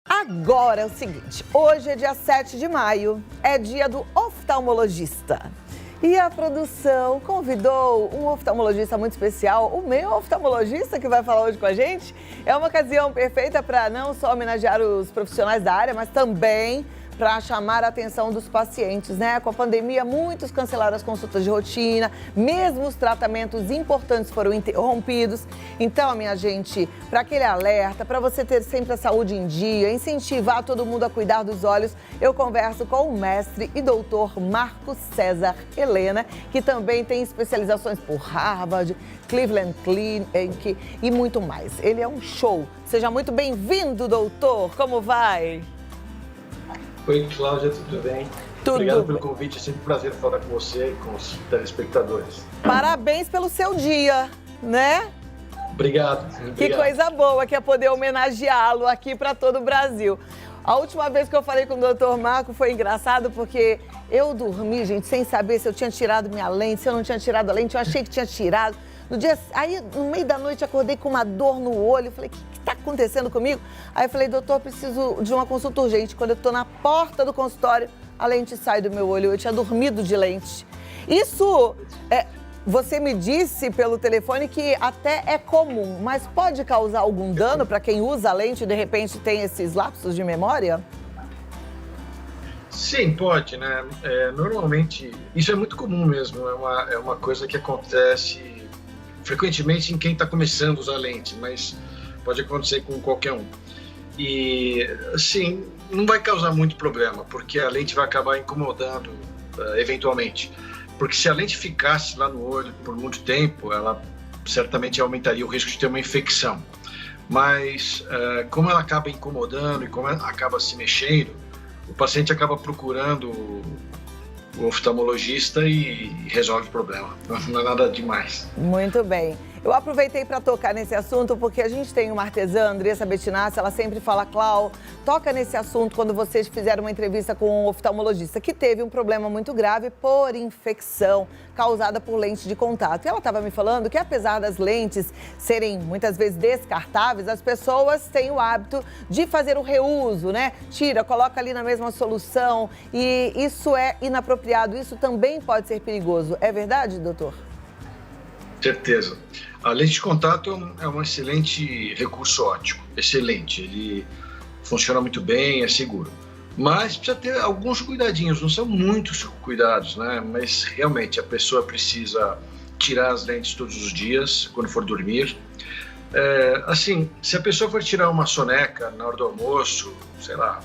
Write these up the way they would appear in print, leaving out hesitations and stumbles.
Agora é o seguinte, hoje é dia 7 de maio, é dia do oftalmologista. E a produção convidou um oftalmologista muito especial, o meu oftalmologista que vai falar hoje com a gente. É uma ocasião perfeita para não só homenagear os profissionais da área, mas também para chamar a atenção dos pacientes, né? Com a pandemia, muitos cancelaram as consultas de rotina, mesmo os tratamentos importantes foram interrompidos. Então, minha gente, para aquele alerta, para você ter sempre a saúde em dia, incentivar todo mundo a cuidar dos olhos, eu converso com o mestre e doutor Marco César Helena, que também tem especializações por Harvard, Cleveland Clinic e muito mais. Ele é um show. Seja muito bem-vindo, doutor. Como vai? Oi, Cláudia, tudo bem? Tudo. Obrigado pelo convite, é sempre um prazer falar com você e com os telespectadores. Parabéns pelo seu dia, né? Obrigado. Que coisa boa que é poder homenageá-lo aqui para todo o Brasil. A última vez que eu falei com o doutor Marco foi engraçado porque eu dormi, gente, sem saber se eu tinha tirado minha lente, se eu não tinha tirado a lente, eu achei que tinha tirado. Aí, no meio da noite, acordei com uma dor no olho. Falei, o que está acontecendo comigo? Aí eu falei, doutor, preciso de uma consulta urgente. Quando eu estou na porta do consultório, a lente sai do meu olho. Eu tinha dormido de lente. Isso, você me disse pelo telefone que até é comum, mas pode causar algum dano para quem usa a lente e, de repente, tem esses lapsos de memória? Sim, pode, né? Normalmente, isso é muito comum mesmo. É uma coisa que acontece frequentemente em quem está começando a usar lente, mas pode acontecer com qualquer um. E, sim, não vai causar muito problema, porque a lente vai acabar incomodando eventualmente. Porque se a lente ficasse lá no olho por muito tempo, ela certamente aumentaria o risco de ter uma infecção. Mas, como ela acaba incomodando e como ela acaba se mexendo, o paciente acaba procurando o oftalmologista e resolve o problema. Não é nada demais. Muito bem. Eu aproveitei para tocar nesse assunto porque a gente tem uma artesã, Andressa Bettinassi, ela sempre fala, Clau, toca nesse assunto quando vocês fizeram uma entrevista com um oftalmologista que teve um problema muito grave por infecção causada por lente de contato. E ela estava me falando que apesar das lentes serem muitas vezes descartáveis, as pessoas têm o hábito de fazer o reuso, né? Tira, coloca ali na mesma solução e isso é inapropriado, isso também pode ser perigoso. É verdade, doutor? Certeza. A lente de contato é um excelente recurso óptico, excelente, ele funciona muito bem, é seguro. Mas precisa ter alguns cuidadinhos, não são muitos cuidados, né? Mas realmente a pessoa precisa tirar as lentes todos os dias, quando for dormir. Assim, se a pessoa for tirar uma soneca na hora do almoço, sei lá,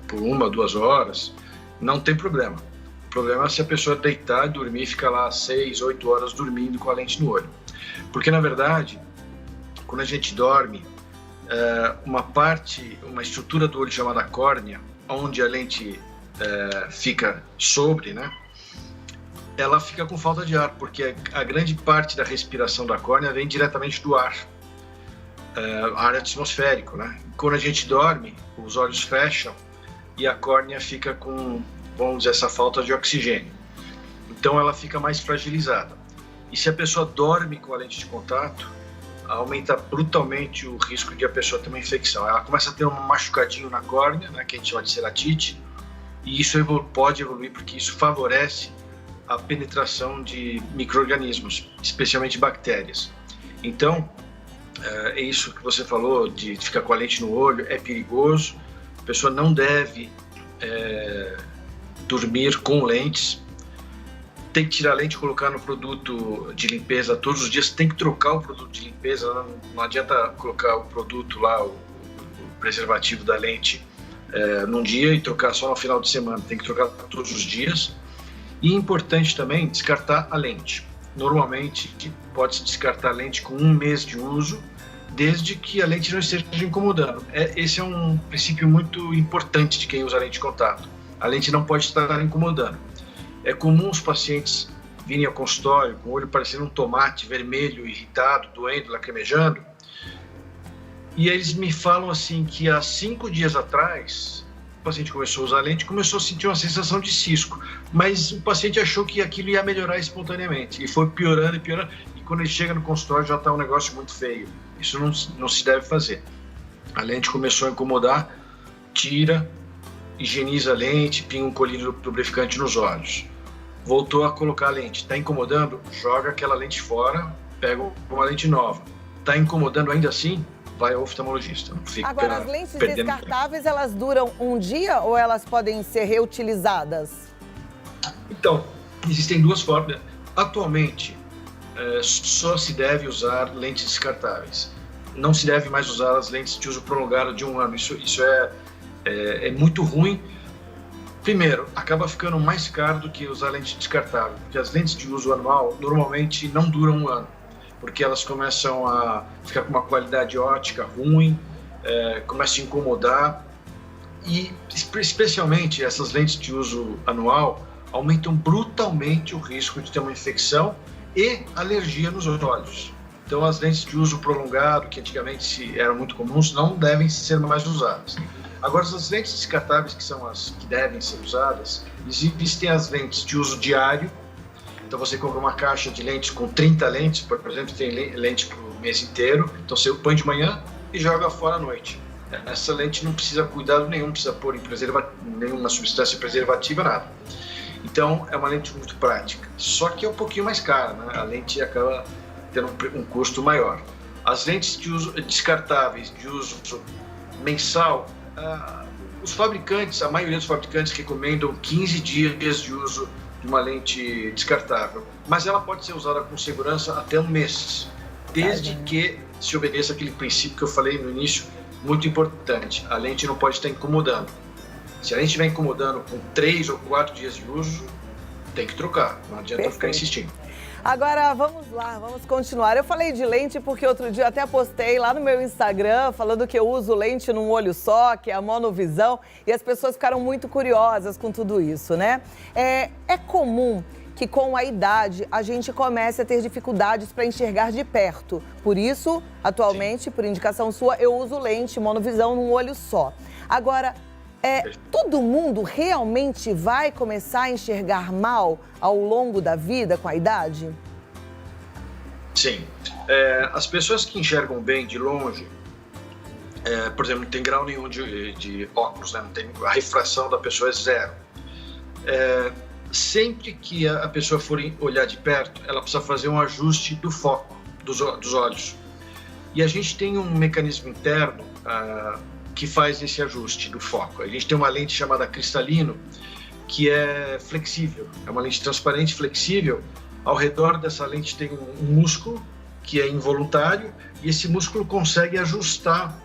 por 1, 2 horas, não tem problema. O problema é se a pessoa deitar, dormir e ficar lá 6, 8 horas dormindo com a lente no olho. Porque, na verdade, quando a gente dorme, uma estrutura do olho chamada córnea, onde a lente fica sobre, né? Ela fica com falta de ar, porque a grande parte da respiração da córnea vem diretamente do ar, ar atmosférico, né? Quando a gente dorme, os olhos fecham e a córnea fica com, vamos dizer, essa falta de oxigênio. Então ela fica mais fragilizada. E se a pessoa dorme com a lente de contato, aumenta brutalmente o risco de a pessoa ter uma infecção. Ela começa a ter um machucadinho na córnea, né, que a gente chama de ceratite, e isso pode evoluir porque isso favorece a penetração de micro-organismos, especialmente bactérias. Então, é isso que você falou, de ficar com a lente no olho, é perigoso. A pessoa não deve dormir com lentes. Tem que tirar a lente e colocar no produto de limpeza todos os dias. Tem que trocar o produto de limpeza. Não adianta colocar o produto lá, o preservativo da lente, num dia e trocar só no final de semana. Tem que trocar todos os dias. E é importante também descartar a lente. Normalmente pode-se descartar a lente com 1 mês de uso, desde que a lente não esteja incomodando. Esse é um princípio muito importante de quem usa lente de contato. A lente não pode estar incomodando. É comum os pacientes virem ao consultório com o olho parecendo um tomate vermelho, irritado, doendo, lacrimejando. E eles me falam assim que há 5 dias atrás, o paciente começou a usar lente e começou a sentir uma sensação de cisco. Mas o paciente achou que aquilo ia melhorar espontaneamente. E foi piorando e piorando. E quando ele chega no consultório já está um negócio muito feio. Isso não se deve fazer. A lente começou a incomodar, tira, higieniza a lente, pinga um colírio lubrificante nos olhos. Voltou a colocar a lente. Está incomodando? Joga aquela lente fora, pega uma lente nova. Está incomodando ainda assim? Vai ao oftalmologista. Não fica Agora, as lentes perdendo descartáveis, elas duram um dia ou elas podem ser reutilizadas? Então, existem duas formas. Atualmente, só se deve usar lentes descartáveis. Não se deve mais usar as lentes de uso prolongado de 1 ano. Isso é muito ruim. Primeiro, acaba ficando mais caro do que usar lente descartável, porque as lentes de uso anual normalmente não duram 1 ano, porque elas começam a ficar com uma qualidade óptica ruim, começam a incomodar, e especialmente essas lentes de uso anual aumentam brutalmente o risco de ter uma infecção e alergia nos olhos. Então, as lentes de uso prolongado, que antigamente eram muito comuns, não devem ser mais usadas. Agora, as lentes descartáveis, que são as que devem ser usadas, existem as lentes de uso diário. Então, você compra uma caixa de lentes com 30 lentes, por exemplo, tem lente para o mês inteiro. Então, você põe de manhã e joga fora à noite. Essa lente não precisa cuidado nenhum, não precisa pôr em nenhuma substância preservativa, nada. Então, é uma lente muito prática. Só que é um pouquinho mais cara, né? A lente acaba tendo um custo maior. As lentes de uso descartáveis, de uso mensal, os fabricantes, a maioria dos fabricantes recomendam 15 dias de uso de uma lente descartável, mas ela pode ser usada com segurança até 1 mês, desde que se obedeça aquele princípio que eu falei no início, muito importante: a lente não pode estar incomodando. Se a lente estiver incomodando com 3 ou 4 dias de uso, tem que trocar, não adianta ficar insistindo. Agora, vamos lá, vamos continuar. Eu falei de lente porque outro dia eu até postei lá no meu Instagram falando que eu uso lente num olho só, que é a monovisão, e as pessoas ficaram muito curiosas com tudo isso, né? É comum que com a idade a gente comece a ter dificuldades para enxergar de perto. Por isso, atualmente, por indicação sua, eu uso lente monovisão num olho só. Agora, todo mundo realmente vai começar a enxergar mal ao longo da vida com a idade? Sim. As pessoas que enxergam bem de longe, por exemplo, não tem grau nenhum de óculos, né? Não tem, a refração da pessoa é 0. Sempre que a pessoa for olhar de perto, ela precisa fazer um ajuste do foco dos olhos. E a gente tem um mecanismo interno que faz esse ajuste do foco. A gente tem uma lente chamada cristalino, que é flexível, é uma lente transparente flexível. Ao redor dessa lente tem um músculo que é involuntário, e esse músculo consegue ajustar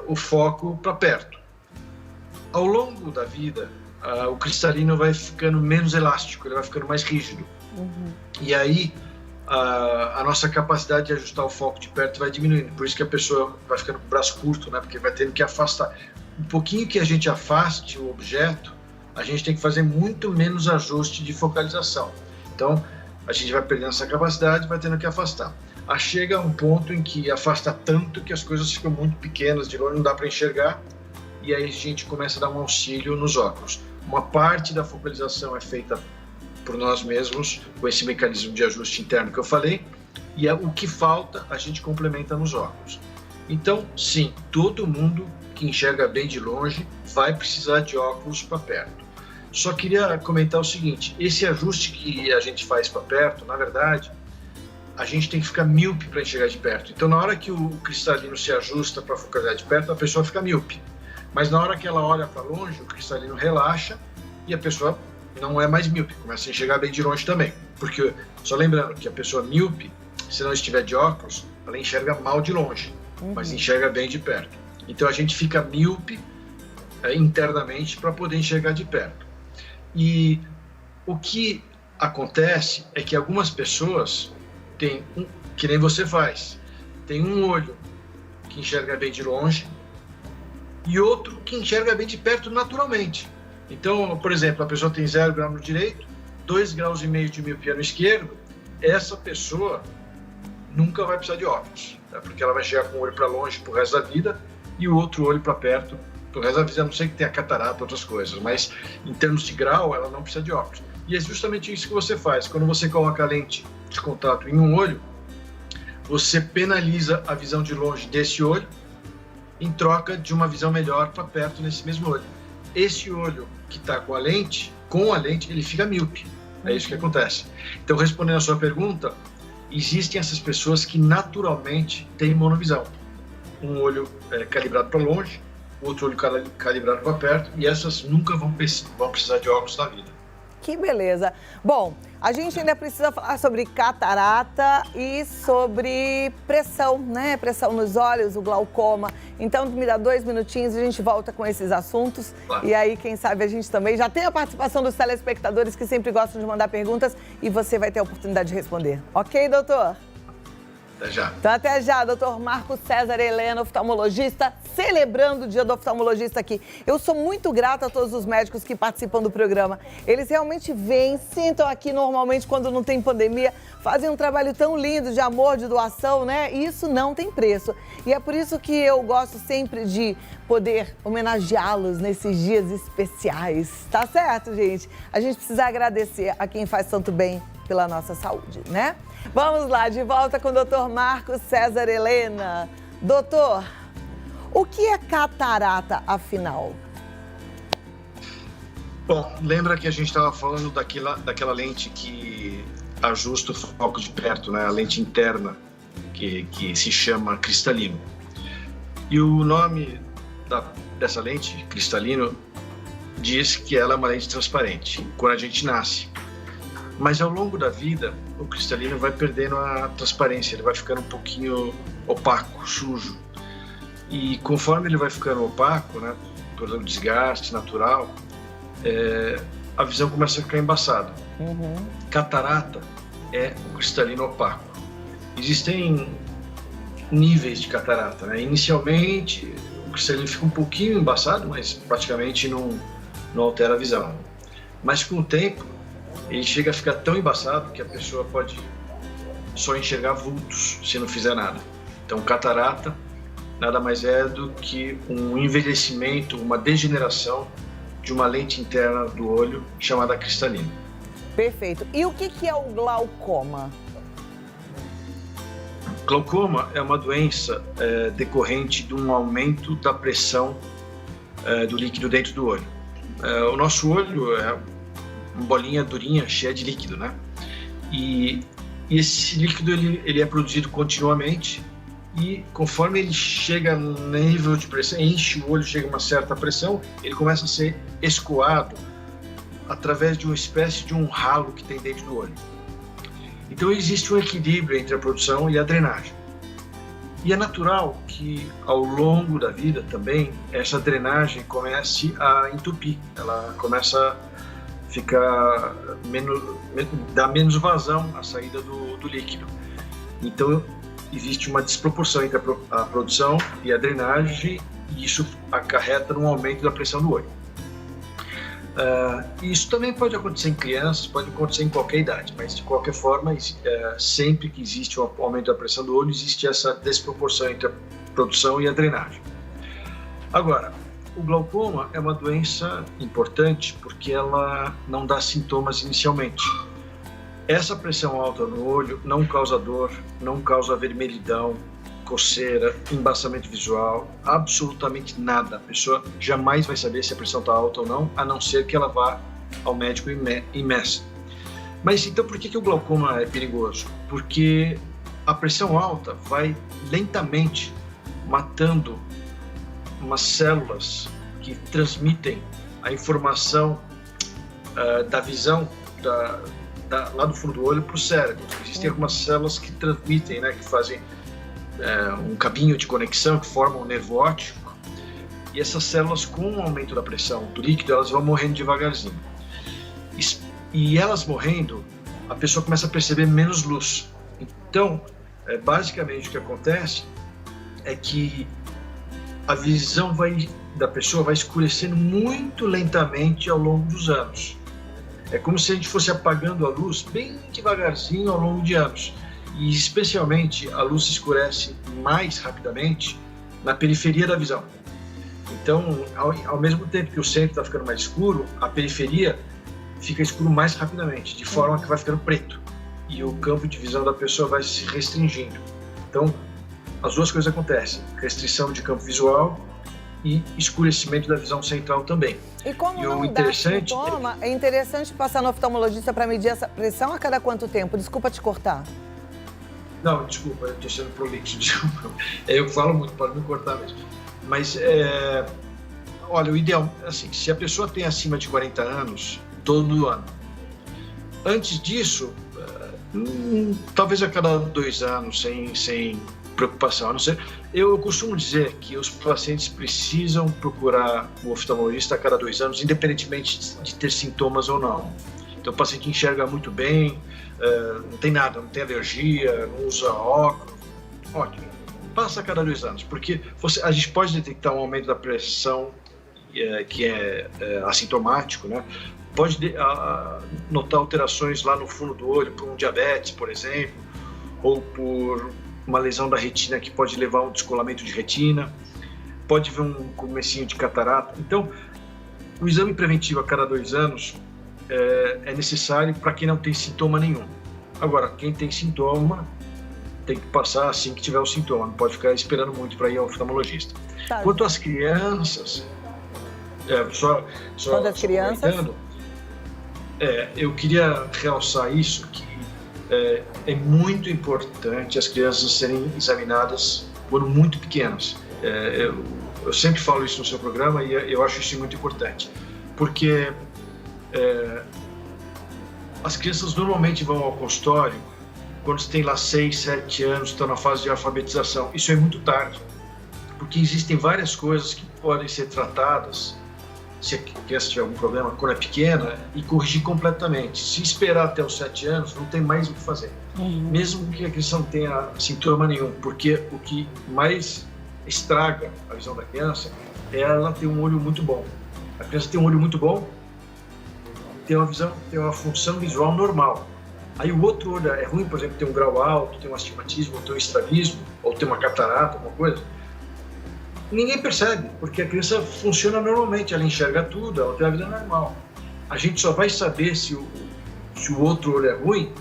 o foco para perto. Ao longo da vida, o cristalino vai ficando menos elástico, ele vai ficando mais rígido. E aí a nossa capacidade de ajustar o foco de perto vai diminuindo. Por isso que a pessoa vai ficando com o braço curto, né? Porque vai tendo que afastar. Um pouquinho que a gente afaste o objeto, a gente tem que fazer muito menos ajuste de focalização. Então, a gente vai perdendo essa capacidade, vai tendo que afastar. Chega um ponto em que afasta tanto que as coisas ficam muito pequenas, de longe não dá para enxergar, e aí a gente começa a dar um auxílio nos óculos. Uma parte da focalização é feita por nós mesmos, com esse mecanismo de ajuste interno que eu falei, e o que falta a gente complementa nos óculos. Então, sim, todo mundo que enxerga bem de longe vai precisar de óculos para perto. Só queria comentar o seguinte: esse ajuste que a gente faz para perto, na verdade, a gente tem que ficar míope para enxergar de perto. Então, na hora que o cristalino se ajusta para focalizar de perto, a pessoa fica míope. Mas na hora que ela olha para longe, o cristalino relaxa e a pessoa não é mais míope, começa a enxergar bem de longe também. Porque, só lembrando que a pessoa míope, se não estiver de óculos, ela enxerga mal de longe, mas enxerga bem de perto. Então a gente fica míope internamente para poder enxergar de perto. E o que acontece é que algumas pessoas têm, que nem você faz, tem um olho que enxerga bem de longe e outro que enxerga bem de perto naturalmente. Então, por exemplo, a pessoa tem 0 grau no direito, 2,5 graus de miopia no esquerdo, essa pessoa nunca vai precisar de óculos, tá? Porque ela vai chegar com o olho para longe pro resto da vida e o outro olho para perto pro resto da vida, a não ser que tenha catarata, outras coisas, mas em termos de grau, ela não precisa de óculos. E é justamente isso que você faz. Quando você coloca a lente de contato em um olho, você penaliza a visão de longe desse olho em troca de uma visão melhor para perto nesse mesmo olho. Esse olho que está com a lente, ele fica míope. É isso que acontece. Então, respondendo a sua pergunta, existem essas pessoas que naturalmente têm monovisão. Um olho calibrado para longe, outro olho calibrado para perto, e essas nunca vão precisar de óculos na vida. Que beleza. Bom, a gente ainda precisa falar sobre catarata e sobre pressão, né? Pressão nos olhos, o glaucoma. Então, me dá 2 minutinhos e a gente volta com esses assuntos. Claro. E aí, quem sabe, a gente também já tem a participação dos telespectadores que sempre gostam de mandar perguntas e você vai ter a oportunidade de responder. Ok, doutor? Até já. Então, até já, doutor Marcos César Helena, oftalmologista, celebrando o Dia do Oftalmologista aqui. Eu sou muito grata a todos os médicos que participam do programa. Eles realmente vêm, sentam aqui normalmente quando não tem pandemia, fazem um trabalho tão lindo de amor, de doação, né? E isso não tem preço. E é por isso que eu gosto sempre de poder homenageá-los nesses dias especiais. Tá certo, gente? A gente precisa agradecer a quem faz tanto bem pela nossa saúde, né? Vamos lá, de volta com o doutor Marcos César Helena. Doutor, o que é catarata, afinal? Bom, lembra que a gente estava falando daquela lente que ajusta o foco de perto, né? A lente interna, que se chama cristalino. E o nome dessa lente, cristalino, diz que ela é uma lente transparente, quando a gente nasce. Mas ao longo da vida, o cristalino vai perdendo a transparência, ele vai ficando um pouquinho opaco, sujo. E conforme ele vai ficando opaco, né, por um desgaste natural, a visão começa a ficar embaçada. Catarata é o cristalino opaco. Existem níveis de catarata, né? Inicialmente, o cristalino fica um pouquinho embaçado, mas praticamente não altera a visão. Mas com o tempo, ele chega a ficar tão embaçado que a pessoa pode só enxergar vultos se não fizer nada. Então, catarata nada mais é do que um envelhecimento, uma degeneração de uma lente interna do olho chamada cristalino. Perfeito. E o que é o glaucoma? Glaucoma é uma doença decorrente de um aumento da pressão do líquido dentro do olho. O nosso olho é uma bolinha durinha, cheia de líquido, né? E esse líquido ele é produzido continuamente e conforme ele chega no nível de pressão, enche o olho, chega a uma certa pressão, ele começa a ser escoado através de uma espécie de um ralo que tem dentro do olho. Então existe um equilíbrio entre a produção e a drenagem. E é natural que ao longo da vida também essa drenagem comece a entupir, ela começa ficar dá menos vazão à saída do líquido. Então existe uma desproporção entre a produção e a drenagem e isso acarreta num aumento da pressão do olho. Isso também pode acontecer em crianças, pode acontecer em qualquer idade, mas de qualquer forma, sempre que existe um aumento da pressão do olho, existe essa desproporção entre a produção e a drenagem. Agora, o glaucoma é uma doença importante porque ela não dá sintomas inicialmente. Essa pressão alta no olho não causa dor, não causa vermelhidão, coceira, embaçamento visual, absolutamente nada. A pessoa jamais vai saber se a pressão está alta ou não ser que ela vá ao médico e meça. Mas então por que o glaucoma é perigoso? Porque a pressão alta vai lentamente matando umas células que transmitem a informação da visão lá do fundo do olho para o cérebro. Existem algumas células que transmitem, né, que fazem um caminho de conexão, que formam um nervo óptico, e essas células, com o aumento da pressão do líquido, elas vão morrendo devagarzinho. E elas morrendo, a pessoa começa a perceber menos luz. Então, basicamente o que acontece é que a visão da pessoa vai escurecendo muito lentamente ao longo dos anos. É como se a gente fosse apagando a luz bem devagarzinho ao longo de anos. E especialmente a luz se escurece mais rapidamente na periferia da visão. Então, ao mesmo tempo que o centro está ficando mais escuro, a periferia fica escuro mais rapidamente, de forma que vai ficando preto. E o campo de visão da pessoa vai se restringindo. Então, as duas coisas acontecem, restrição de campo visual e escurecimento da visão central também. E como não dá sintoma, é interessante passar no oftalmologista para medir essa pressão a cada quanto tempo? Desculpa te cortar. Não, desculpa, eu estou sendo prolixo, desculpa. Eu falo muito, pode me cortar mesmo. Mas, olha, o ideal, assim, se a pessoa tem acima de 40 anos, todo ano. Antes disso, talvez a cada 2 anos, sem preocupação. A não ser, eu costumo dizer que os pacientes precisam procurar o oftalmologista a cada 2 anos, independentemente de ter sintomas ou não. Então, o paciente enxerga muito bem, não tem nada, não tem alergia, não usa óculos. Ótimo, passa a cada 2 anos, porque a gente pode detectar um aumento da pressão que é assintomático, né? Pode notar alterações lá no fundo do olho por um diabetes, por exemplo, ou por uma lesão da retina que pode levar a um descolamento de retina, pode ver um comecinho de catarata. Então, o exame preventivo a cada 2 anos é necessário para quem não tem sintoma nenhum. Agora, quem tem sintoma tem que passar assim que tiver o sintoma, não pode ficar esperando muito para ir ao oftalmologista. Tá. Quanto às crianças, Quanto às crianças? Eu queria realçar isso, que é muito importante as crianças serem examinadas quando muito pequenas. Eu sempre falo isso no seu programa e eu acho isso muito importante, porque as crianças normalmente vão ao consultório quando você tem lá 6, 7 anos, estão na fase de alfabetização. Isso é muito tarde, porque existem várias coisas que podem ser tratadas se a criança tiver algum problema quando é pequena e corrigir completamente. Se esperar até os 7 anos, não tem mais o que fazer. Mesmo que a criança não tenha sintoma nenhum, porque o que mais estraga a visão da criança é ela ter um olho muito bom. A criança tem um olho muito bom, tem uma função visual normal. Aí o outro olho é ruim, por exemplo, tem um grau alto, tem um astigmatismo, ou tem um estrabismo, ou tem uma catarata, alguma coisa. Ninguém percebe, porque a criança funciona normalmente, ela enxerga tudo, ela tem a vida normal. A gente só vai saber se o outro olho é ruim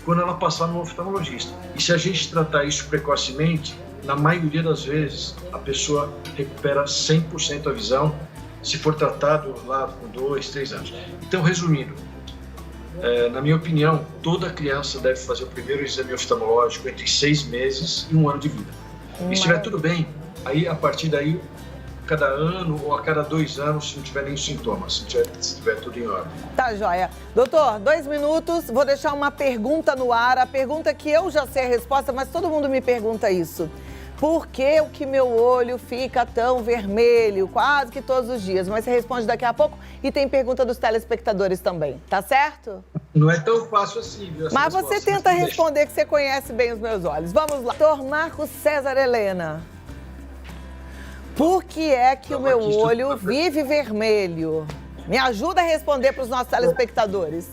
quando ela passar no oftalmologista. E se a gente tratar isso precocemente, na maioria das vezes, a pessoa recupera 100% a visão, se for tratado lá com 2, 3 anos. Então, resumindo, na minha opinião, toda criança deve fazer o primeiro exame oftalmológico entre 6 meses e 1 ano de vida. E se estiver tudo bem, aí a partir daí, cada ano ou a cada 2 anos, se não tiver nenhum sintoma, se tiver tudo em ordem. Tá, joia. Doutor, 2 minutos, vou deixar uma pergunta no ar, a pergunta que eu já sei a resposta, mas todo mundo me pergunta isso. Por que o que meu olho fica tão vermelho quase que todos os dias? Mas você responde daqui a pouco e tem pergunta dos telespectadores também, tá certo? Não é tão fácil assim, viu? Mas você tenta responder que você conhece bem os meus olhos. Vamos lá. Doutor Marcos César Helena. Por que é que o meu olho vive vermelho? Me ajuda a responder para os nossos telespectadores.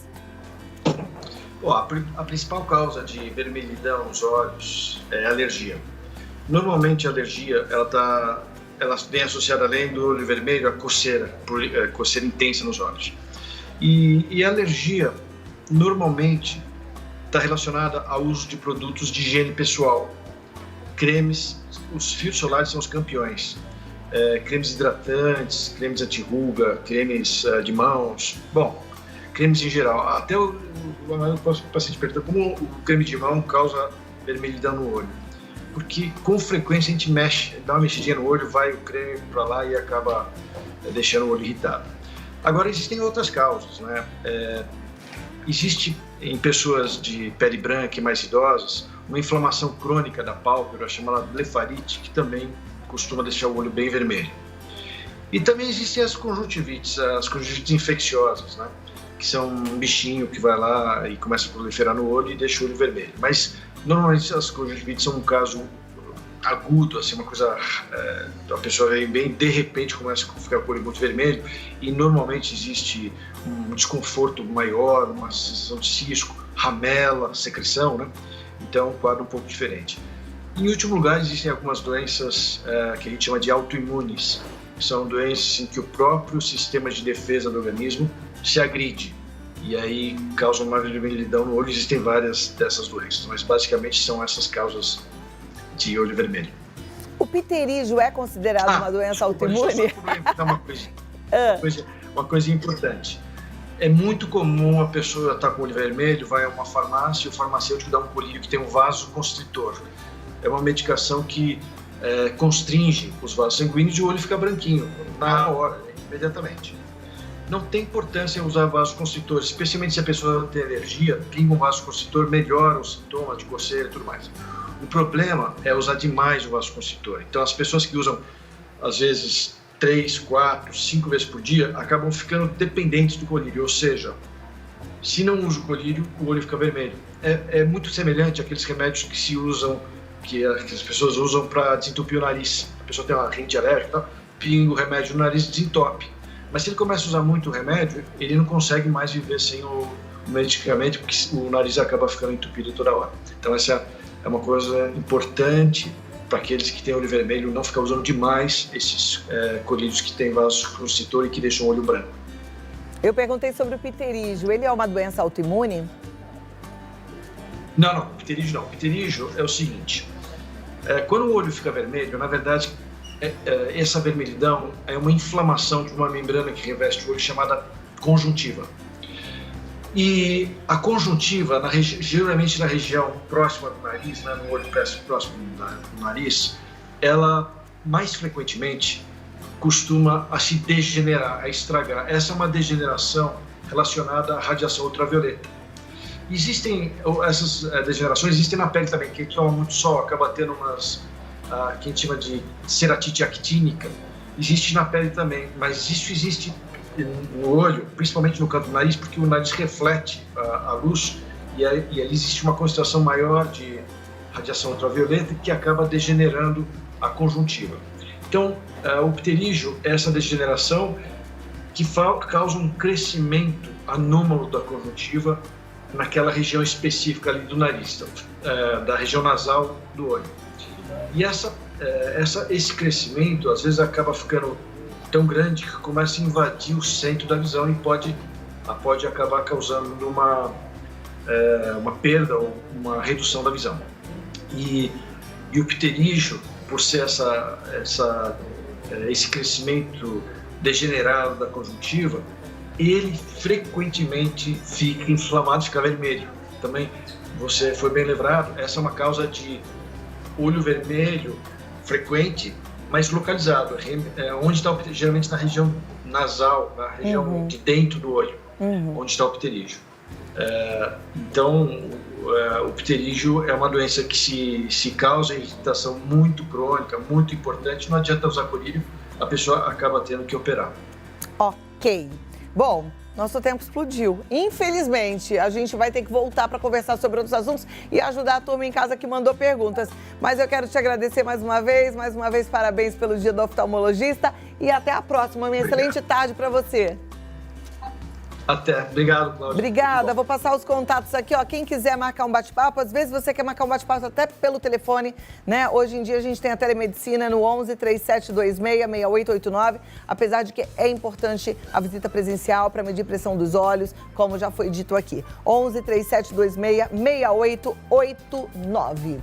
A principal causa de vermelhidão nos olhos é a alergia. Normalmente a alergia, ela vem associada, além do olho vermelho, a coceira, coceira intensa nos olhos. E a alergia, normalmente, está relacionada ao uso de produtos de higiene pessoal. Cremes, os fios solares são os campeões. Cremes hidratantes, cremes anti-ruga, cremes de mãos, cremes em geral. Até o paciente pergunta como o creme de mão causa vermelhidão no olho. Porque com frequência a gente mexe, dá uma mexidinha no olho, vai o creme para lá e acaba deixando o olho irritado. Agora, existem outras causas, né? Existe em pessoas de pele branca e mais idosas uma inflamação crônica da pálpebra chamada blefarite, que também costuma deixar o olho bem vermelho. E também existem as conjuntivites infecciosas, né? Que são um bichinho que vai lá e começa a proliferar no olho e deixa o olho vermelho. Mas normalmente as conjuntivites são um caso agudo, assim, uma coisa, a pessoa vem bem, de repente começa a ficar com o olho muito vermelho e normalmente existe um desconforto maior, uma sensação de cisco, ramela, secreção, né? Então, um quadro um pouco diferente. Em último lugar, existem algumas doenças que a gente chama de autoimunes, que são doenças em que o próprio sistema de defesa do organismo se agride e aí causam uma vermelhidão no olho. Existem várias dessas doenças, mas basicamente são essas causas de olho vermelho. O pterígio é considerado uma doença autoimune? Deixa eu só complementar uma coisinha importante. É muito comum a pessoa estar com o olho vermelho, vai a uma farmácia e o farmacêutico dá um colírio que tem um vasoconstritor. É uma medicação que constringe os vasos sanguíneos e o olho fica branquinho, na hora, imediatamente. Não tem importância usar vasoconstritor, especialmente se a pessoa tem alergia, pinga um vasoconstritor, melhora os sintomas de coceira e tudo mais. O problema é usar demais o vasoconstritor. Então, as pessoas que usam, às vezes, 3, 4, 5 vezes por dia, acabam ficando dependentes do colírio. Ou seja, se não usa o colírio, o olho fica vermelho. É muito semelhante àqueles remédios que se usam, que as pessoas usam para desentupir o nariz. A pessoa tem uma rinite alérgica e tal, pinga o remédio no nariz e desentope. Mas se ele começa a usar muito o remédio, ele não consegue mais viver sem o medicamento, porque o nariz acaba ficando entupido toda hora. Então, essa é uma coisa importante para aqueles que têm olho vermelho, não ficar usando demais esses colírios que têm vasoconstritor e que deixam o olho branco. Eu perguntei sobre o pterígio. Ele é uma doença autoimune? Não, pterígio não. Pterígio é o seguinte, quando o olho fica vermelho, na verdade, essa vermelhidão é uma inflamação de uma membrana que reveste o olho chamada conjuntiva. E a conjuntiva, geralmente na região próxima do nariz, né, no olho próximo do nariz, ela mais frequentemente costuma a se degenerar, a estragar. Essa é uma degeneração relacionada à radiação ultravioleta. Existem essas degenerações, existem na pele também. Quem toma muito sol acaba tendo umas, que a gente chama de ceratite actínica, existe na pele também, mas isso existe no olho, principalmente no canto do nariz, porque o nariz reflete a luz e ali existe uma concentração maior de radiação ultravioleta que acaba degenerando a conjuntiva. Então, o pterígio é essa degeneração que causa um crescimento anômalo da conjuntiva naquela região específica ali do nariz, da região nasal do olho. E esse crescimento, às vezes, acaba ficando tão grande que começa a invadir o centro da visão e pode acabar causando uma perda ou uma redução da visão. E o pterígio, por ser esse crescimento degenerado da conjuntiva, ele frequentemente fica inflamado, fica vermelho. Também, você foi bem lembrado, essa é uma causa de olho vermelho frequente, mas localizado, onde está geralmente na região nasal, na região de dentro do olho, onde está o pterígio. Então, o pterígio é uma doença que se causa irritação muito crônica, muito importante, não adianta usar colírio, a pessoa acaba tendo que operar. Ok. Bom, nosso tempo explodiu. Infelizmente, a gente vai ter que voltar para conversar sobre outros assuntos e ajudar a turma em casa que mandou perguntas. Mas eu quero te agradecer mais uma vez parabéns pelo Dia do Oftalmologista e até a próxima. Uma excelente tarde para você. Até. Obrigado, Cláudia. Obrigada. Vou passar os contatos aqui, ó. Quem quiser marcar um bate-papo, às vezes você quer marcar um bate-papo até pelo telefone, né? Hoje em dia a gente tem a telemedicina no 11 3726 6889, apesar de que é importante a visita presencial para medir pressão dos olhos, como já foi dito aqui. 11 3726 6889.